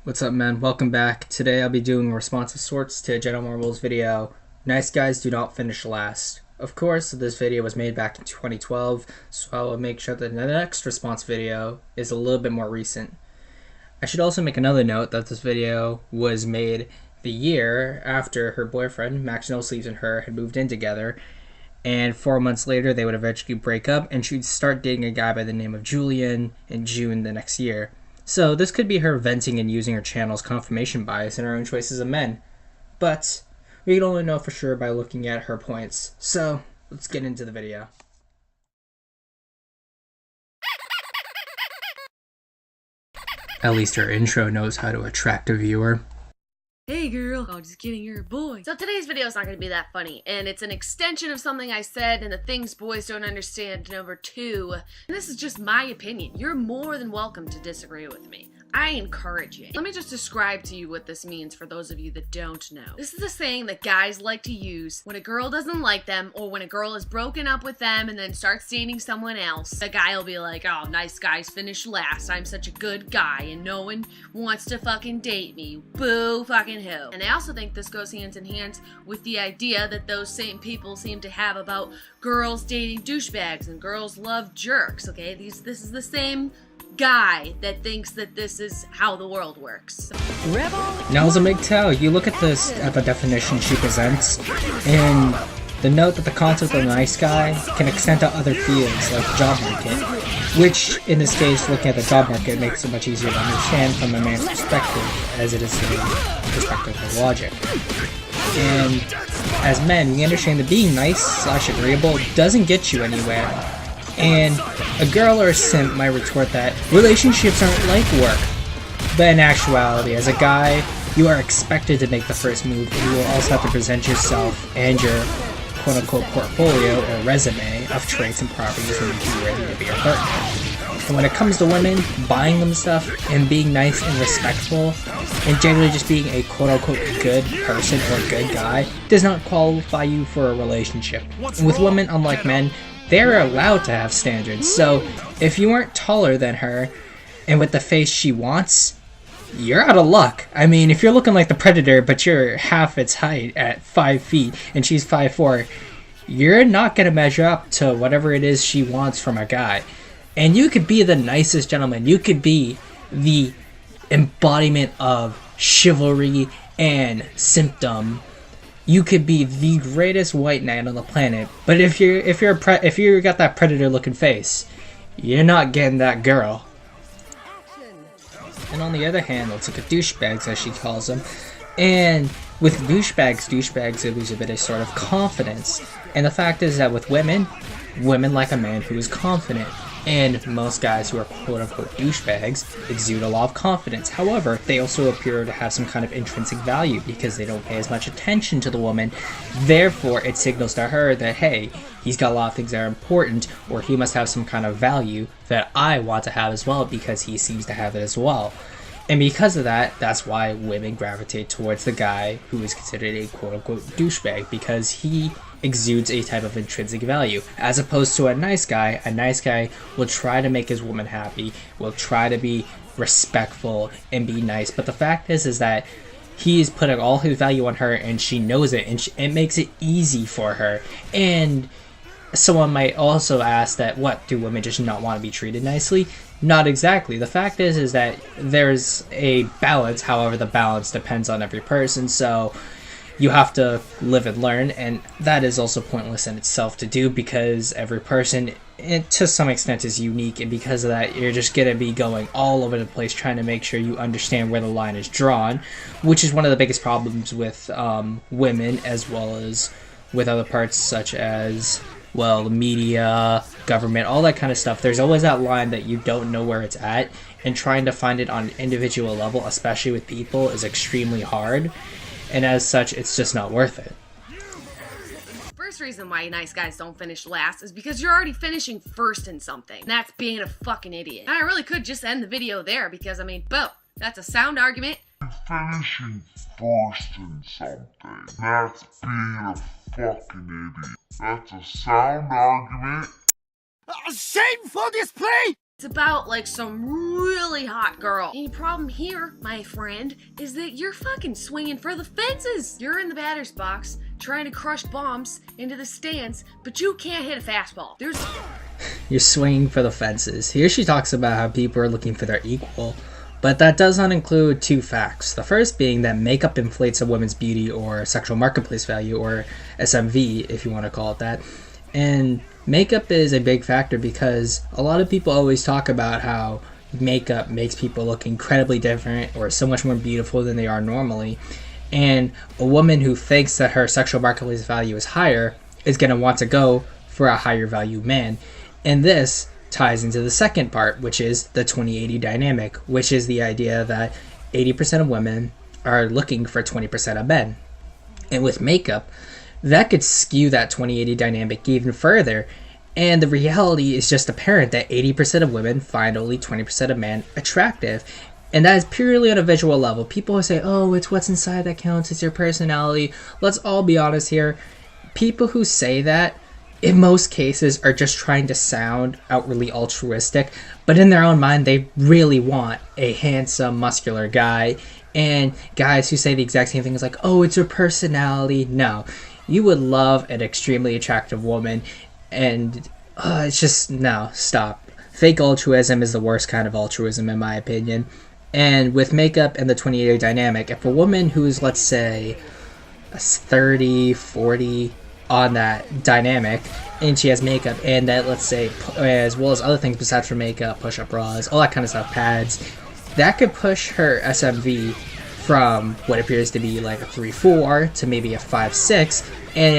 What's up, man? Welcome back. Today I'll be doing a response of sorts to General Marvel's video, Nice Guys Do Not Finish Last. Of course, this video was made back in 2012, so I will make sure that the next response video is a little bit more recent. I should also make another note that this video was made the year after her boyfriend, Max No Sleeves, and her had moved in together, and 4 months later they would eventually break up and she'd start dating a guy by the name of Julian in June the next year. So this could be her venting and using her channel's confirmation bias in her own choices of men. But we can only know for sure by looking at her points. So let's get into the video. At least her intro knows how to attract a viewer. Hey girl. Oh, just kidding, you're a boy. So today's video is not going to be that funny, and it's an extension of something I said in the Things Boys Don't Understand #2, and this is just my opinion. You're more than welcome to disagree with me. I encourage it. Let me just describe to you what this means for those of you that don't know. This is a saying that guys like to use when a girl doesn't like them, or when a girl is broken up with them and then starts dating someone else. The guy will be like, oh, nice guys finish last. I'm such a good guy and no one wants to fucking date me. Boo fucking who. And I also think this goes hand in hand with the idea that those same people seem to have about girls dating douchebags and girls love jerks, okay? This is the same guy that thinks that this is how the world works. Now as a MGTOW, you look at this at the definition she presents, and the note that the concept of a nice guy can extend to other fields like the job market, which in this case, looking at the job market makes it much easier to understand from a man's perspective as it is the perspective of logic. And as men, we understand that being nice/agreeable doesn't get you anywhere. And a girl or a simp might retort that relationships aren't like work. But in actuality, as a guy, you are expected to make the first move, and you will also have to present yourself and your quote-unquote portfolio or resume of traits and properties when you be ready to be a partner. And when it comes to women, buying them stuff and being nice and respectful, and generally just being a quote-unquote good person or good guy, does not qualify you for a relationship. And with women, unlike men, they're allowed to have standards, so if you aren't taller than her and with the face she wants, you're out of luck. I mean, if you're looking like the Predator but you're half its height at 5 feet and she's 5'4", you're not going to measure up to whatever it is she wants from a guy. And you could be the nicest gentleman, you could be the embodiment of chivalry and symptom. You could be the greatest white knight on the planet, but if you got that predator looking face, you're not getting that girl. And on the other hand, let's look at douchebags, as she calls them. And with douchebags they lose a bit of sort of confidence. And the fact is that with women like a man who is confident. And most guys who are quote-unquote douchebags exude a lot of confidence. However, they also appear to have some kind of intrinsic value because they don't pay as much attention to the woman. Therefore, it signals to her that, hey, he's got a lot of things that are important, or he must have some kind of value that I want to have as well because he seems to have it as well. And because of that, that's why women gravitate towards the guy who is considered a quote-unquote douchebag, because he exudes a type of intrinsic value. As opposed to a nice guy will try to make his woman happy, will try to be respectful and be nice. But the fact is that he is putting all his value on her and she knows it, and it makes it easy for her. And someone might also ask that, what, do women just not want to be treated nicely? Not exactly. The fact is that there's a balance, however the balance depends on every person, so you have to live and learn, and that is also pointless in itself to do because every person, to some extent, is unique, and because of that, you're just going to be going all over the place trying to make sure you understand where the line is drawn, which is one of the biggest problems with women as well as with other parts such as, well, the media, government, all that kind of stuff. There's always that line that you don't know where it's at, and trying to find it on an individual level, especially with people, is extremely hard. And as such, it's just not worth it. First reason why nice guys don't finish last is because you're already finishing first in something. And that's being a fucking idiot. And I really could just end the video there because, I mean, boom, that's a sound argument. Finishing first in something. That's being a fucking idiot. That's a sound argument. A shameful display It's about like some really hot girl. And the problem here, my friend, is that you're fucking swinging for the fences. You're in the batter's box trying to crush bombs into the stands, but you can't hit a fastball. You're swinging for the fences. Here she talks about how people are looking for their equal, but that does not include two facts. The first being that makeup inflates a woman's beauty or sexual marketplace value, or SMV if you want to call it that. And makeup is a big factor because a lot of people always talk about how makeup makes people look incredibly different or so much more beautiful than they are normally. And a woman who thinks that her sexual marketplace value is higher is going to want to go for a higher value man. And this ties into the second part, which is the 20-80 dynamic, which is the idea that 80% of women are looking for 20% of men. And with makeup, that could skew that 20-80 dynamic even further. And the reality is just apparent that 80% of women find only 20% of men attractive. And that is purely on a visual level. People who say, oh, it's what's inside that counts, it's your personality. Let's all be honest here. People who say that, in most cases, are just trying to sound outwardly altruistic, but in their own mind, they really want a handsome, muscular guy. And guys who say the exact same thing is like, oh, it's your personality. No, you would love an extremely attractive woman, and it's just, no, stop. Fake altruism is the worst kind of altruism, in my opinion. And with makeup and the 20-80 dynamic, if a woman who's, let's say, 30, 40, on that dynamic, and she has makeup, and that, let's say, as well as other things besides for makeup, push-up bras, all that kind of stuff, pads, that could push her SMV from what appears to be like a 3-4 to maybe a 5-6. And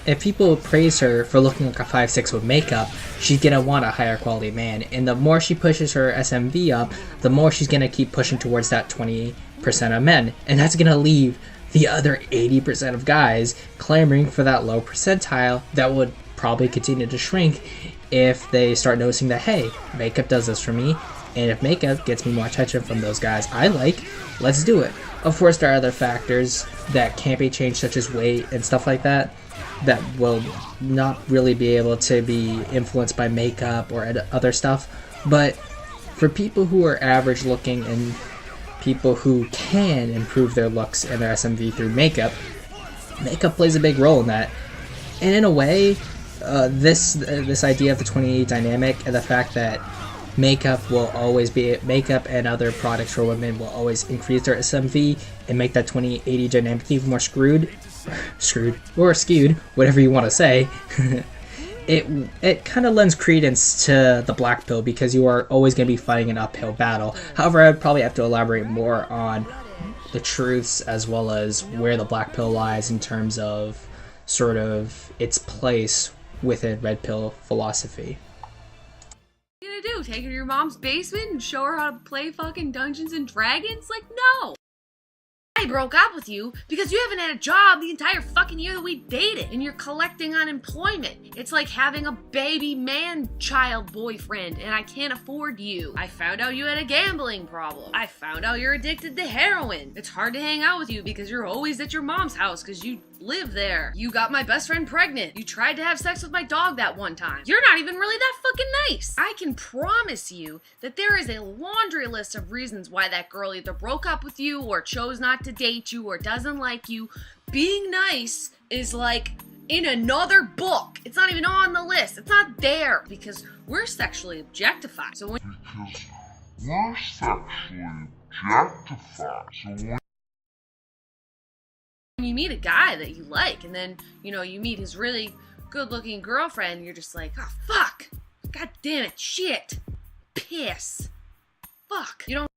if people praise her for looking like a 5-6 with makeup, she's gonna want a higher quality man. And the more she pushes her SMV up, the more she's gonna keep pushing towards that 20% of men, and that's gonna leave the other 80% of guys clamoring for that low percentile that would probably continue to shrink if they start noticing that, hey, makeup does this for me, and if makeup gets me more attention from those guys I like, let's do it. Of course, there are other factors that can't be changed, such as weight and stuff like that, that will not really be able to be influenced by makeup or other stuff. But for people who are average looking and people who can improve their looks and their SMV through makeup plays a big role in that. And in a way, this idea of the 20-80 dynamic and the fact that makeup and other products for women will always increase their SMV and make that 20-80 dynamic even more skewed, whatever you want to say. It kind of lends credence to the black pill because you are always going to be fighting an uphill battle. However, I'd probably have to elaborate more on the truths as well as where the black pill lies in terms of sort of its place within red pill philosophy. What are you gonna do? Take her to your mom's basement and show her how to play fucking Dungeons and Dragons? Like, no! I broke up with you because you haven't had a job the entire fucking year that we dated and you're collecting unemployment. It's like having a baby man-child boyfriend and I can't afford you. I found out you had a gambling problem. I found out you're addicted to heroin. It's hard to hang out with you because you're always at your mom's house because you live there. You got my best friend pregnant. You tried to have sex with my dog that one time. You're not even really that fucking nice. I can promise you that there is a laundry list of reasons why that girl either broke up with you or chose not to date you or doesn't like you. Being nice is like in another book. It's not even on the list. It's not there because we're sexually objectified. So when We're sexually objectified. So you meet a guy that you like and then, you know, you meet his really good-looking girlfriend, you're just like, oh, fuck. God damn it. Shit. Piss. Fuck. You don't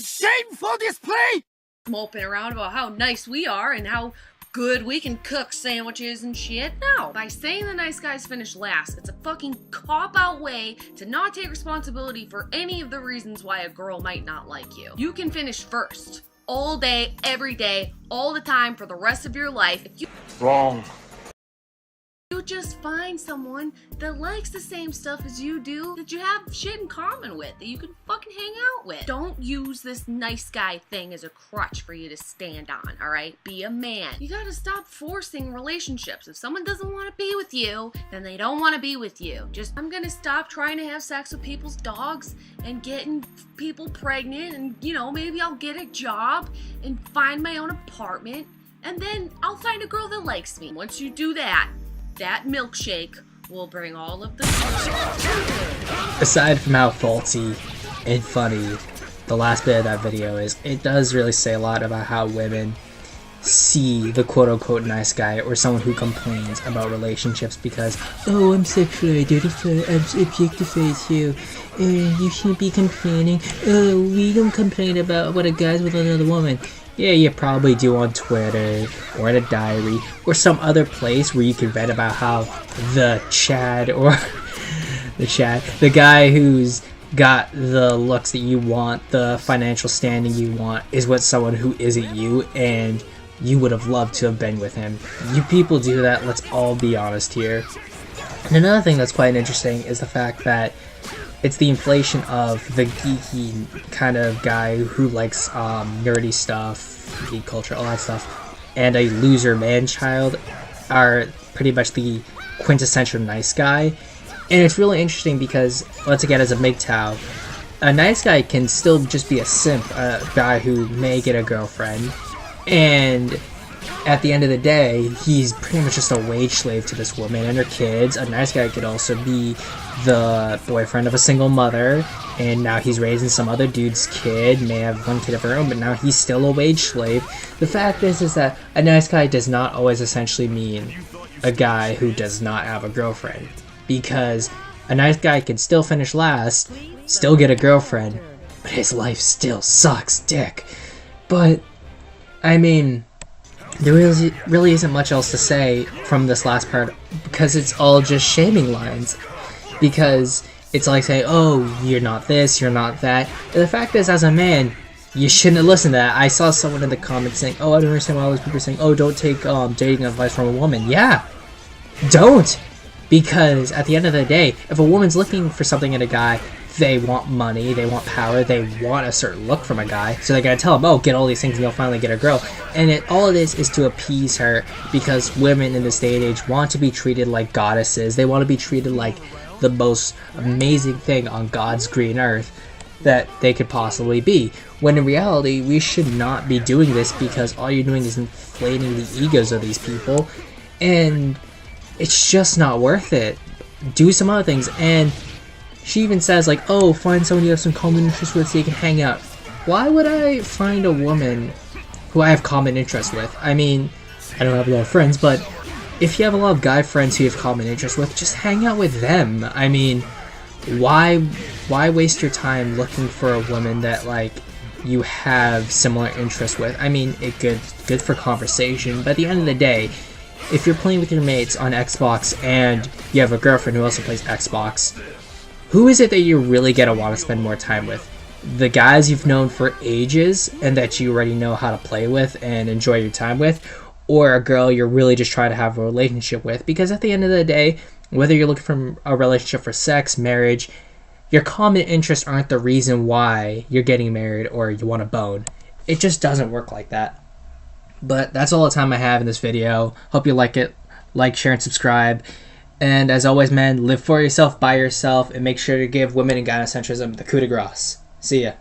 Shameful display! moping around about how nice we are and how good we can cook sandwiches and shit. No. By saying the nice guys finish last, it's a fucking cop-out way to not take responsibility for any of the reasons why a girl might not like you. You can finish first. All day, every day, all the time, for the rest of your life. If you Wrong. You just find someone that likes the same stuff as you do, that you have shit in common with, that you can fucking hang out with. Don't use this nice guy thing as a crutch for you to stand on, alright? Be a man. You gotta stop forcing relationships. If someone doesn't want to be with you, then they don't want to be with you. I'm gonna stop trying to have sex with people's dogs and getting people pregnant, and, you know, maybe I'll get a job and find my own apartment, and then I'll find a girl that likes me. Once you do that, that milkshake will bring all of the... Aside from how faulty and funny the last bit of that video is, it does really say a lot about how women see the quote-unquote nice guy or someone who complains about relationships because, oh, I'm sexually identified, I'm objectified too, and you shouldn't be complaining, oh, we don't complain about what a guy's with another woman. Yeah, you probably do on Twitter, or in a diary, or some other place where you can read about how the Chad, or the guy who's got the looks that you want, the financial standing you want, is with someone who isn't you, and you would have loved to have been with him. You people do that, let's all be honest here. And another thing that's quite interesting is the fact that it's the inflation of the geeky kind of guy who likes nerdy stuff, geek culture, all that stuff, and a loser man-child are pretty much the quintessential nice guy. And it's really interesting because, once again, as a MGTOW, a nice guy can still just be a simp, a guy who may get a girlfriend, and at the end of the day, he's pretty much just a wage slave to this woman and her kids. A nice guy could also be the boyfriend of a single mother, and now he's raising some other dude's kid, may have one kid of her own, but now he's still a wage slave. The fact is that a nice guy does not always essentially mean a guy who does not have a girlfriend, because a nice guy can still finish last, still get a girlfriend, but his life still sucks dick. But, I mean, there really isn't much else to say from this last part, because it's all just shaming lines. Because it's like saying, oh, you're not this, you're not that. And the fact is, as a man, you shouldn't have listened to that. I saw someone in the comments saying, oh, I don't understand why all those people are saying, oh, don't take dating advice from a woman. Yeah, don't. Because at the end of the day, if a woman's looking for something in a guy, they want money, they want power, they want a certain look from a guy, so they're gonna tell him, oh, get all these things and you'll finally get a girl. And all of this is to appease her, because women in this day and age want to be treated like goddesses. They want to be treated like the most amazing thing on God's green earth that they could possibly be. When in reality, we should not be doing this, because all you're doing is inflating the egos of these people, and it's just not worth it. Do some other things. And she even says, like, oh, find someone you have some common interests with so you can hang out. Why would I find a woman who I have common interests with? I mean, I don't have a lot of friends, but if you have a lot of guy friends who you have common interests with, just hang out with them. I mean, why waste your time looking for a woman that, like, you have similar interests with? I mean, it's good for conversation, but at the end of the day, if you're playing with your mates on Xbox and you have a girlfriend who also plays Xbox, who is it that you're really gonna want to spend more time with? The guys you've known for ages and that you already know how to play with and enjoy your time with, or a girl you're really just trying to have a relationship with? Because at the end of the day, whether you're looking for a relationship for sex, marriage, your common interests aren't the reason why you're getting married or you want a bone. It just doesn't work like that. But that's all the time I have in this video. Hope you like it. Like, share, and subscribe. And as always, man, live for yourself, by yourself, and make sure to give women and gynocentrism the coup de grace. See ya.